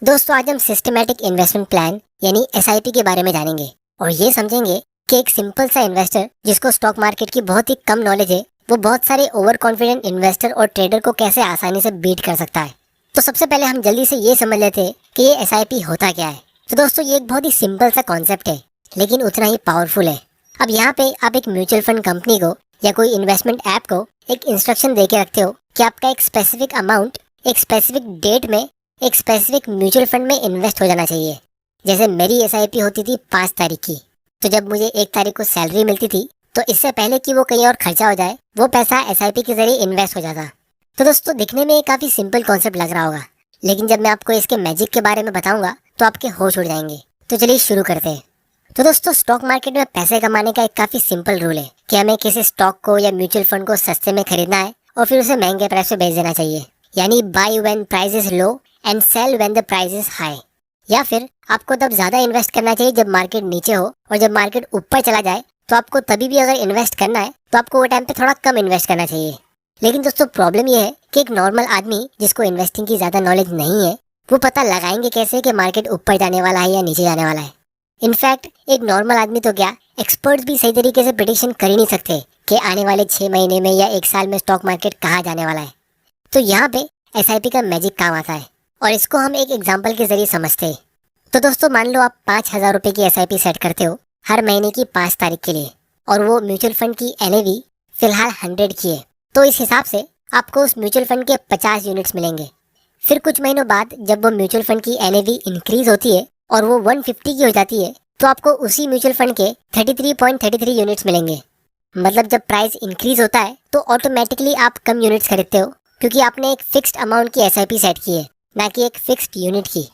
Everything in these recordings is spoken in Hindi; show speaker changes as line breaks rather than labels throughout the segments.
दोस्तों आज हम सिस्टमैटिक इन्वेस्टमेंट प्लान यानी एसआईपी के बारे में जानेंगे और ये समझेंगे कि एक सिंपल सा इन्वेस्टर जिसको स्टॉक मार्केट की बहुत ही कम नॉलेज है वो बहुत सारे ओवर कॉन्फिडेंट इन्वेस्टर और ट्रेडर को कैसे आसानी से बीट कर सकता है। तो सबसे पहले हम जल्दी से ये समझ लेते हैं कि ये एसआईपी होता क्या है। तो दोस्तों ये एक बहुत ही सिंपल सा कॉन्सेप्ट है लेकिन उतना ही पावरफुल है। अब यहाँ पे आप एक म्यूचुअल फंड कंपनी को या कोई इन्वेस्टमेंट ऐप को एक इंस्ट्रक्शन दे के रखते हो कि आपका एक स्पेसिफिक अमाउंट एक स्पेसिफिक डेट में एक स्पेसिफिक म्यूचुअल फंड में इन्वेस्ट हो जाना चाहिए। जैसे मेरी एसआईपी होती थी 5 तारीख की, तो जब मुझे 1 तारीख को सैलरी मिलती थी तो इससे पहले कि वो कहीं और खर्चा हो जाए वो पैसा एसआईपी के जरिए इन्वेस्ट हो जाता। तो दोस्तों दिखने में काफ़ी सिंपल कॉन्सेप्ट लग रहा होगा, लेकिन जब मैं आपको इसके मैजिक के बारे में बताऊंगा तो आपके होश उड़ जाएंगे। तो चलिए शुरू करते हैं। तो दोस्तों स्टॉक मार्केट में पैसे कमाने का एक काफ़ी सिंपल रूल है कि हमें किसी स्टॉक को या म्यूचुअल फंड को सस्ते में खरीदना है और फिर उसे महंगे प्राइस पे बेच देना चाहिए, यानी buy when price is low and sell when the price is high. या फिर आपको तब ज्यादा इन्वेस्ट करना चाहिए जब मार्केट नीचे हो, और जब मार्केट ऊपर चला जाए तो आपको तभी भी अगर इन्वेस्ट करना है तो आपको वो टाइम पे थोड़ा कम इन्वेस्ट करना चाहिए। लेकिन दोस्तों प्रॉब्लम ये है कि एक नॉर्मल आदमी जिसको इन्वेस्टिंग की ज्यादा नॉलेज नहीं है वो पता लगाएंगे कैसे कि मार्केट ऊपर जाने वाला है या नीचे जाने वाला है। इनफैक्ट एक नॉर्मल आदमी तो क्या, एक्सपर्ट्स भी सही तरीके से प्रेडिक्शन कर ही नहीं सकते कि आने वाले 6 महीने में या 1 साल में स्टॉक मार्केट कहाँ जाने वाला है। तो यहाँ पे एसआईपी का मैजिक काम आता है और इसको हम एक एग्जाम्पल के जरिए समझते हैं। तो दोस्तों मान लो आप 5,000 रुपये की एसआईपी सेट करते हो हर महीने की 5 तारीख के लिए, और वो म्यूचुअल फंड की एनएवी फिलहाल 100 की है। तो इस हिसाब से आपको उस म्यूचुअल फंड के 50 यूनिट्स मिलेंगे। फिर कुछ महीनों बाद जब वो म्यूचुअल फंड की एनएवी इंक्रीज होती है और वो 150 की हो जाती है तो आपको उसी म्यूचुअल फंड के 33.33 यूनिट्स मिलेंगे। मतलब जब प्राइस इंक्रीज होता है तो ऑटोमेटिकली आप कम यूनिट्स खरीदते हो क्योंकि आपने एक फिक्स्ड अमाउंट की एसआईपी सेट की है, ना कि एक फिक्स्ड यूनिट की।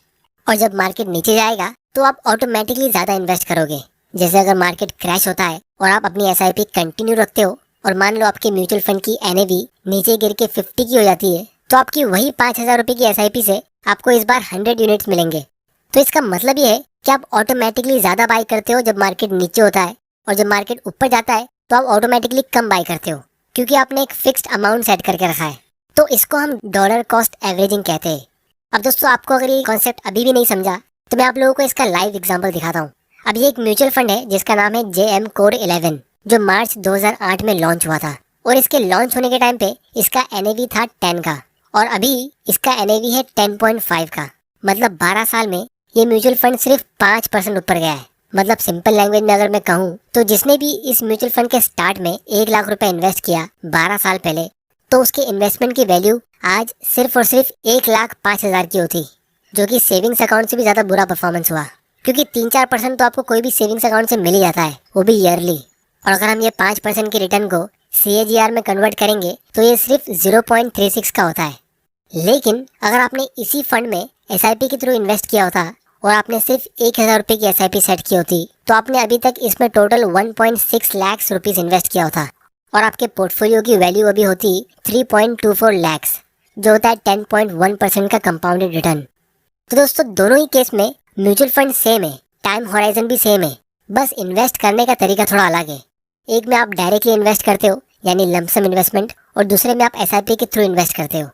और जब मार्केट नीचे जाएगा तो आप ऑटोमेटिकली ज़्यादा इन्वेस्ट करोगे। जैसे अगर मार्केट क्रैश होता है और आप अपनी एसआईपी कंटिन्यू रखते हो और मान लो आपके म्यूचुअल फंड की एनएवी नीचे गिर के 50 की हो जाती है तो आपकी वही 5,000 रुपये की एसआईपी से आपको इस बार 100 यूनिट्स मिलेंगे। तो इसका मतलब ये है कि आप ऑटोमेटिकली ज़्यादा बाई करते हो जब मार्केट नीचे होता है, और जब मार्केट ऊपर जाता है तो आप ऑटोमेटिकली कम बाई करते हो क्योंकि आपने एक फिक्स्ड अमाउंट सेट करके रखा है। तो इसको हम डॉलर कॉस्ट एवरेजिंग कहते हैं। अब दोस्तों आपको अगर ये कॉन्सेप्ट अभी भी नहीं समझा तो मैं आप लोगों को इसका लाइव एग्जांपल दिखाता हूँ। अब ये एक म्यूचुअल फंड है जिसका नाम है JM Core 11, जो मार्च 2008 में लॉन्च हुआ था, और इसके लॉन्च होने के टाइम पे इसका एनएवी था 10 का और अभी इसका एनएवी है 10.5 का। मतलब 12 साल में ये म्यूचुअल फंड सिर्फ 5% ऊपर गया है। मतलब सिंपल लैंग्वेज में अगर मैं कहूँ तो जिसने भी इस म्यूचुअल फंड के स्टार्ट में 1 लाख रुपए इन्वेस्ट किया 12 साल पहले, तो उसके इन्वेस्टमेंट की वैल्यू आज सिर्फ और सिर्फ 1,05,000 की होती, जो कि सेविंग्स अकाउंट से भी ज़्यादा बुरा परफॉर्मेंस हुआ क्योंकि 3-4% तो आपको कोई भी सेविंग्स अकाउंट से मिल ही जाता है, वो भी ईयरली। और अगर हम ये 5% की रिटर्न को CAGR में कन्वर्ट करेंगे तो ये सिर्फ 0.36 का होता है। लेकिन अगर आपने इसी फंड में एसआईपी के थ्रू इन्वेस्ट किया होता और आपने सिर्फ 1,000 रुपये की एसआईपी सेट की होती तो आपने अभी तक इसमें टोटल 1.6 लाख रुपीज़ इन्वेस्ट किया होता और आपके पोर्टफोलियो की वैल्यू अभी होती 3.24 लाख, जो होता है 10.1% का कंपाउंडेड रिटर्न। तो दोस्तों दोनों ही केस में म्यूचुअल फंड सेम है, टाइम होराइजन भी सेम है, बस इन्वेस्ट करने का तरीका थोड़ा अलग है। एक में आप डायरेक्टली इन्वेस्ट करते हो यानी लमसम इन्वेस्टमेंट, और दूसरे में आप एसआईपी के थ्रू इन्वेस्ट करते हो।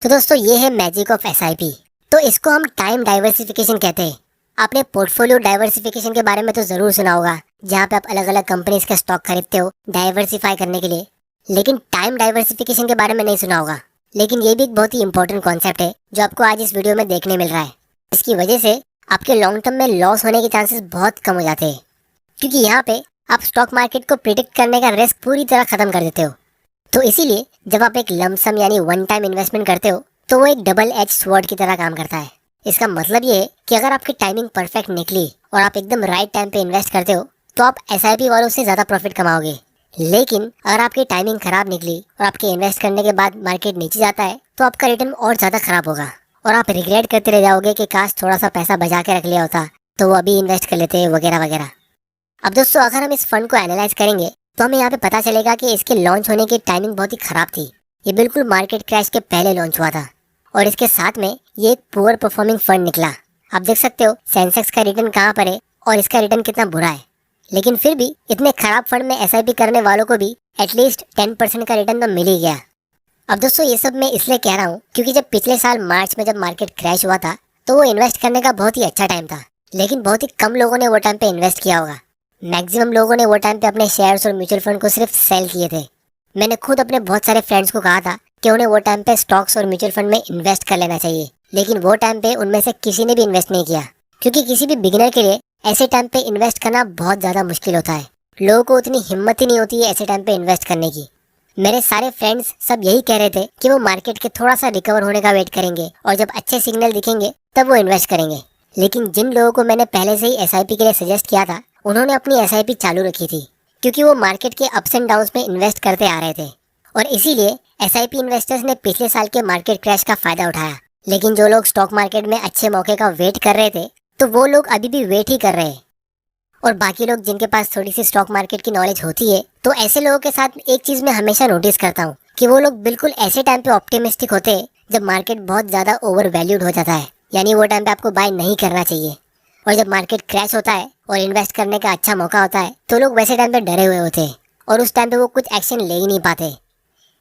तो दोस्तों ये है मैजिक ऑफ एसआईपी। तो इसको हम टाइम डाइवर्सिफिकेशन कहते हैं। आपने पोर्टफोलियो डाइवर्सिफिकेशन के बारे में तो ज़रूर सुना होगा, जहाँ पे आप अलग अलग कंपनीज का स्टॉक खरीदते हो डाइवर्सिफाई करने के लिए, लेकिन टाइम डाइवर्सिफिकेशन के बारे में नहीं सुना होगा। लेकिन ये भी एक बहुत ही इंपॉर्टेंट कॉन्सेप्ट है जो आपको आज इस वीडियो में देखने मिल रहा है। इसकी वजह से आपके लॉन्ग टर्म में लॉस होने के चांसेस बहुत कम हो जाते हैं, क्योंकि यहाँ पे आप स्टॉक मार्केट को प्रिडिक्ट करने का रिस्क पूरी तरह खत्म कर देते हो। तो इसीलिए जब आप एक लमसम यानी वन टाइम इन्वेस्टमेंट करते हो तो वो एक डबल एज स्वॉर्ड की तरह काम करता है। इसका मतलब ये है कि अगर आपकी टाइमिंग परफेक्ट निकली और आप एकदम राइट टाइम पे इन्वेस्ट करते हो तो आप एसआईपी वालों से ज़्यादा प्रॉफिट कमाओगे। लेकिन अगर आपकी टाइमिंग खराब निकली और आपके इन्वेस्ट करने के बाद मार्केट नीचे जाता है तो आपका रिटर्न और ज़्यादा खराब होगा और आप रिग्रेट करते रह जाओगे कि काश थोड़ा सा पैसा बचा के रख लिया होता तो वो अभी इन्वेस्ट कर लेते वगैरह वगैरह। अब दोस्तों अगर हम इस फंड को एनालाइज करेंगे तो हमें यहाँ पे पता चलेगा कि इसके लॉन्च होने की टाइमिंग बहुत ही खराब थी। ये बिल्कुल मार्केट क्रैश के पहले लॉन्च हुआ था और इसके साथ में ये एक पुअर परफॉर्मिंग फंड निकला। आप देख सकते हो सेंसेक्स का रिटर्न कहाँ पर है और इसका रिटर्न कितना बुरा है, लेकिन फिर भी इतने खराब फंड में एसआईपी करने वालों को भी एटलीस्ट 10% का रिटर्न तो मिल ही गया। अब दोस्तों ये सब मैं इसलिए कह रहा हूँ क्योंकि जब पिछले साल मार्च में जब मार्केट क्रैश हुआ था तो वो इन्वेस्ट करने का बहुत ही अच्छा टाइम था, लेकिन बहुत ही कम लोगों ने वो टाइम पे इन्वेस्ट किया होगा। मैक्सिमम लोगों ने वो टाइम पे अपने शेयर्स और म्यूचुअल फंड को सिर्फ सेल किए थे। मैंने खुद अपने बहुत सारे फ्रेंड्स को कहा था कि उन्हें वो टाइम पे स्टॉक्स और म्यूचुअल फंड में इन्वेस्ट कर लेना चाहिए, लेकिन वो टाइम पे उनमें से किसी ने भी इन्वेस्ट नहीं किया, क्योंकि किसी भी बिगिनर के लिए ऐसे टाइम पे इन्वेस्ट करना बहुत ज़्यादा मुश्किल होता है। लोगों को उतनी हिम्मत ही नहीं होती है ऐसे टाइम पे इन्वेस्ट करने की। मेरे सारे फ्रेंड्स सब यही कह रहे थे कि वो मार्केट के थोड़ा सा रिकवर होने का वेट करेंगे और जब अच्छे सिग्नल दिखेंगे तब वो इन्वेस्ट करेंगे। लेकिन जिन लोगों को मैंने पहले से ही एसआईपी के लिए सजेस्ट किया था, उन्होंने अपनी एसआईपी चालू रखी थी, क्योंकि वो मार्केट के अप्स एंड डाउन्स में इन्वेस्ट करते आ रहे थे। और इसीलिए एसआईपी इन्वेस्टर्स ने पिछले साल के मार्केट क्रैश का फायदा उठाया। लेकिन जो लोग स्टॉक मार्केट में अच्छे मौके का वेट कर रहे थे, तो वो लोग अभी भी वेट ही कर रहे हैं। और बाकी लोग जिनके पास थोड़ी सी स्टॉक मार्केट की नॉलेज होती है, तो ऐसे लोगों के साथ एक चीज मैं हमेशा नोटिस करता हूँ कि वो लोग बिल्कुल ऐसे टाइम पे ऑप्टिमिस्टिक होते हैं जब मार्केट बहुत ज्यादा ओवर वैल्यूड हो जाता है, यानी वो टाइम पे आपको बाय नहीं करना चाहिए। और जब मार्केट क्रैश होता है और इन्वेस्ट करने का अच्छा मौका होता है, तो लोग वैसे टाइम पे डरे हुए होते हैं और उस टाइम पे वो कुछ एक्शन ले ही नहीं पाते।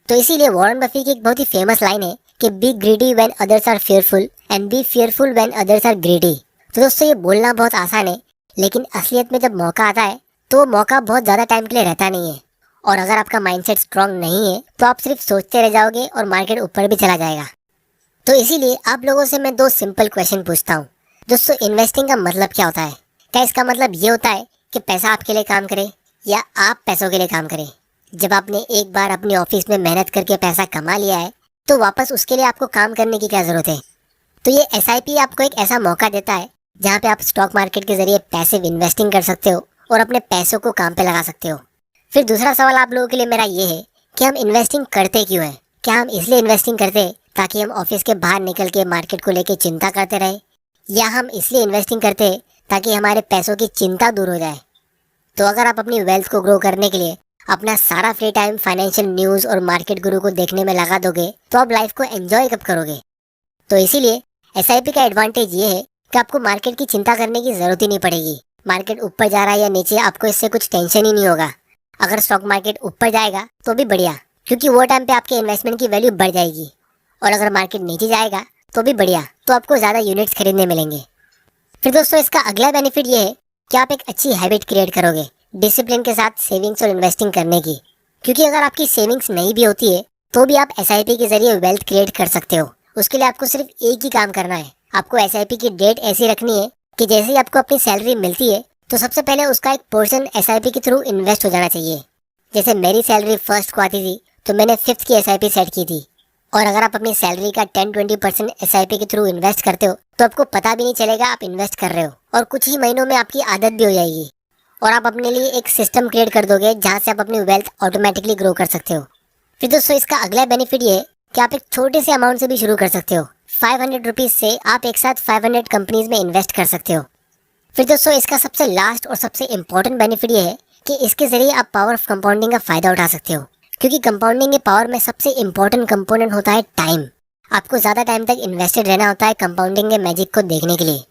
तो इसीलिए वॉरेन बफे की एक बहुत ही फेमस लाइन है कि be greedy when others are fearful and be fearful when others are greedy. तो दोस्तों, ये बोलना बहुत आसान है, लेकिन असलियत में जब मौका आता है तो वो मौका बहुत ज़्यादा टाइम के लिए रहता नहीं है। और अगर आपका माइंडसेट स्ट्रांग नहीं है तो आप सिर्फ सोचते रह जाओगे और मार्केट ऊपर भी चला जाएगा। तो इसीलिए आप लोगों से मैं दो सिंपल क्वेश्चन पूछता हूँ। दोस्तों, इन्वेस्टिंग का मतलब क्या होता है? क्या इसका मतलब ये होता है कि पैसा आपके लिए काम करे या आप पैसों के लिए काम करें? जब आपने एक बार अपनी ऑफिस में मेहनत करके पैसा कमा लिया है, तो वापस उसके लिए आपको काम करने की क्या ज़रूरत है? तो ये एसआईपी आपको एक ऐसा मौका देता है जहाँ पे आप स्टॉक मार्केट के जरिए पैसिव इन्वेस्टिंग कर सकते हो और अपने पैसों को काम पे लगा सकते हो। फिर दूसरा सवाल आप लोगों के लिए मेरा ये है कि हम इन्वेस्टिंग करते क्यों हैं? क्या हम इसलिए इन्वेस्टिंग करते हैं ताकि हम ऑफिस के बाहर निकल के मार्केट को लेके चिंता करते रहे, या हम इसलिए इन्वेस्टिंग करते हैं ताकि हमारे पैसों की चिंता दूर हो जाए? तो अगर आप अपनी वेल्थ को ग्रो करने के लिए अपना सारा फ्री टाइम फाइनेंशियल न्यूज़ और मार्केट गुरु को देखने में लगा दोगे, तो आप लाइफ को एंजॉय कब करोगे? तो इसीलिए एसआईपी का एडवांटेज ये है कि आपको मार्केट की चिंता करने की जरूरत ही नहीं पड़ेगी। मार्केट ऊपर जा रहा है या नीचे, आपको इससे कुछ टेंशन ही नहीं होगा। अगर स्टॉक मार्केट ऊपर जाएगा तो भी बढ़िया, क्योंकि वो टाइम पे आपके इन्वेस्टमेंट की वैल्यू बढ़ जाएगी। और अगर मार्केट नीचे जाएगा तो भी बढ़िया, तो आपको ज़्यादा यूनिट्स खरीदने मिलेंगे। फिर दोस्तों, इसका अगला बेनिफिट ये है कि आप एक अच्छी हैबिट क्रिएट करोगे डिसिप्लिन के साथ सेविंग्स और इन्वेस्टिंग करने की। क्योंकि अगर आपकी सेविंग्स नहीं भी होती है तो भी आप एसआईपी के जरिए वेल्थ क्रिएट कर सकते हो। उसके लिए आपको सिर्फ एक ही काम करना है। आपको एसआईपी की डेट ऐसी रखनी है कि जैसे ही आपको अपनी सैलरी मिलती है तो सबसे पहले उसका एक पोर्शन एसआईपी के थ्रू इन्वेस्ट हो जाना चाहिए। जैसे मेरी सैलरी फर्स्ट को आती थी तो मैंने फिफ्थ की एसआईपी सेट की थी। और अगर आप अपनी सैलरी का 10-20% एसआईपी के थ्रू इन्वेस्ट करते हो तो आपको पता भी नहीं चलेगा आप इन्वेस्ट कर रहे हो, और कुछ ही महीनों में आपकी आदत भी हो जाएगी और आप अपने लिए एक सिस्टम क्रिएट कर दोगे जहाँ से आप अपनी वेल्थ ऑटोमेटिकली ग्रो कर सकते हो। फिर दोस्तों, इसका अगला बेनिफिट ये है कि आप एक छोटे से अमाउंट से भी शुरू कर सकते हो। 500 रुपीज़ से आप एक साथ 500 कंपनीज में इन्वेस्ट कर सकते हो। फिर दोस्तों, इसका सबसे लास्ट और सबसे इम्पोर्टेंट बेनिफिट ये है कि इसके जरिए आप पावर ऑफ कंपाउंडिंग का फ़ायदा उठा सकते हो। क्योंकि कंपाउंडिंग के पावर में सबसे इम्पोर्टेंट कंपोनेंट होता है टाइम। आपको ज़्यादा टाइम तक इन्वेस्टेड रहना होता है कंपाउंडिंग के मैजिक को देखने के लिए।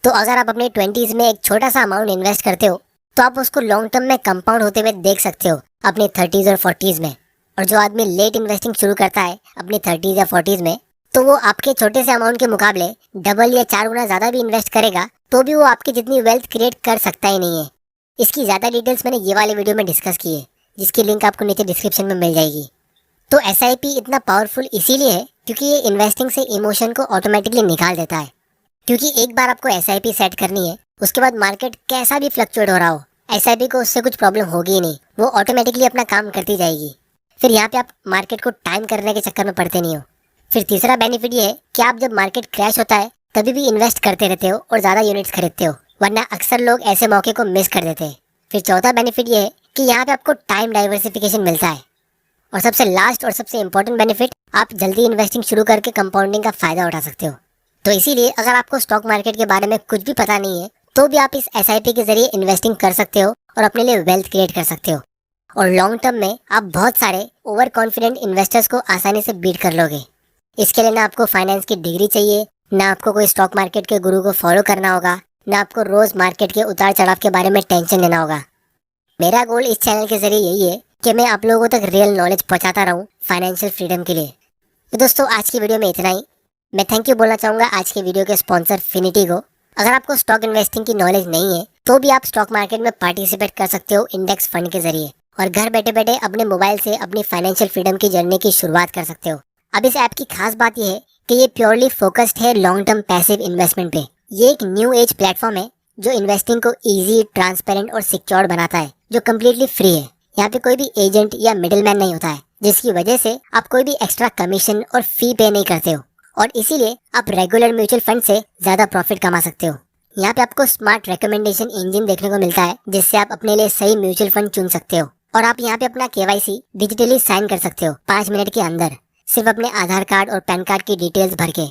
तो अगर आप अपने 20s में एक छोटा सा अमाउंट इन्वेस्ट करते हो तो आप उसको लॉन्ग टर्म में कंपाउंड होते हुए देख सकते हो अपने 30s और 40s में। और जो आदमी लेट इन्वेस्टिंग शुरू करता है अपने 30s या 40s में, तो वो आपके छोटे से अमाउंट के मुकाबले डबल या 4 गुना ज़्यादा भी इन्वेस्ट करेगा तो भी वो आपकी जितनी वेल्थ क्रिएट कर सकता ही नहीं है। इसकी ज़्यादा डिटेल्स मैंने ये वाले वीडियो में डिस्कस की है, जिसकी लिंक आपको नीचे डिस्क्रिप्शन में मिल जाएगी। तो एसआईपी इतना पावरफुल इसीलिए है क्योंकि ये इन्वेस्टिंग से इमोशन को ऑटोमेटिकली निकाल देता है। क्योंकि एक बार आपको एसआईपी सेट करनी है, उसके बाद मार्केट कैसा भी फ्लक्चुएट हो रहा हो, एसआईपी को उससे कुछ प्रॉब्लम होगी ही नहीं, वो ऑटोमेटिकली अपना काम करती जाएगी। फिर यहाँ पे आप मार्केट को टाइम करने के चक्कर में पड़ते नहीं हो। फिर तीसरा बेनिफिट ये है कि आप जब मार्केट क्रैश होता है तभी भी इन्वेस्ट करते रहते हो और ज़्यादा यूनिट्स खरीदते हो, वरना अक्सर लोग ऐसे मौके को मिस कर देते हैं। फिर चौथा बेनिफिट ये है कि यहाँ पे आपको टाइम डाइवर्सिफिकेशन मिलता है। और सबसे लास्ट और सबसे इम्पोर्टेंट बेनिफिट, आप जल्दी इन्वेस्टिंग शुरू करके कंपाउंडिंग का फ़ायदा उठा सकते हो। तो इसीलिए अगर आपको स्टॉक मार्केट के बारे में कुछ भी पता नहीं है तो भी आप इस एसआईपी के जरिए इन्वेस्टिंग कर सकते हो और अपने लिए वेल्थ क्रिएट कर सकते हो। और लॉन्ग टर्म में आप बहुत सारे ओवर कॉन्फिडेंट इन्वेस्टर्स को आसानी से बीट कर लोगे। इसके लिए ना आपको फाइनेंस की डिग्री चाहिए, ना आपको कोई स्टॉक मार्केट के गुरु को फॉलो करना होगा, ना आपको रोज़ मार्केट के उतार चढ़ाव के बारे में टेंशन लेना होगा। मेरा गोल इस चैनल के जरिए यही है कि मैं आप लोगों तक रियल नॉलेज पहुँचाता रहूँ फाइनेंशियल फ्रीडम के लिए। तो दोस्तों, आज की वीडियो में इतना ही। मैं थैंक यू बोलना चाहूंगा आज के वीडियो के स्पॉन्सर फिनिटी को। अगर आपको स्टॉक इन्वेस्टिंग की नॉलेज नहीं है तो भी आप स्टॉक मार्केट में पार्टिसिपेट कर सकते हो इंडेक्स फंड के जरिए, और घर बैठे बैठे अपने मोबाइल से अपनी फाइनेंशियल फ्रीडम की जर्नी की शुरुआत कर सकते हो। अब इस ऐप की खास बात यह है कि ये प्योरली फोकस्ड है लॉन्ग टर्म पैसिव इन्वेस्टमेंट पे। ये एक न्यू एज प्लेटफॉर्म है जो इन्वेस्टिंग को इजी, ट्रांसपेरेंट और सिक्योर बनाता है, जो कम्प्लीटली फ्री है। यहाँ पे कोई भी एजेंट या मिडिलमैन नहीं होता है, जिसकी वजह से आप कोई भी एक्स्ट्रा कमीशन और फी पे नहीं करते हो, और इसीलिए आप रेगुलर म्यूचुअल फंड से ज्यादा प्रॉफिट कमा सकते हो। यहाँ पे आपको स्मार्ट रिकमेंडेशन इंजन देखने को मिलता है, जिससे आप अपने लिए सही म्यूचुअल फंड चुन सकते हो। और आप यहाँ पे अपना KYC डिजिटली साइन कर सकते हो 5 मिनट के अंदर, सिर्फ अपने आधार कार्ड और पैन कार्ड की डिटेल्स भर के।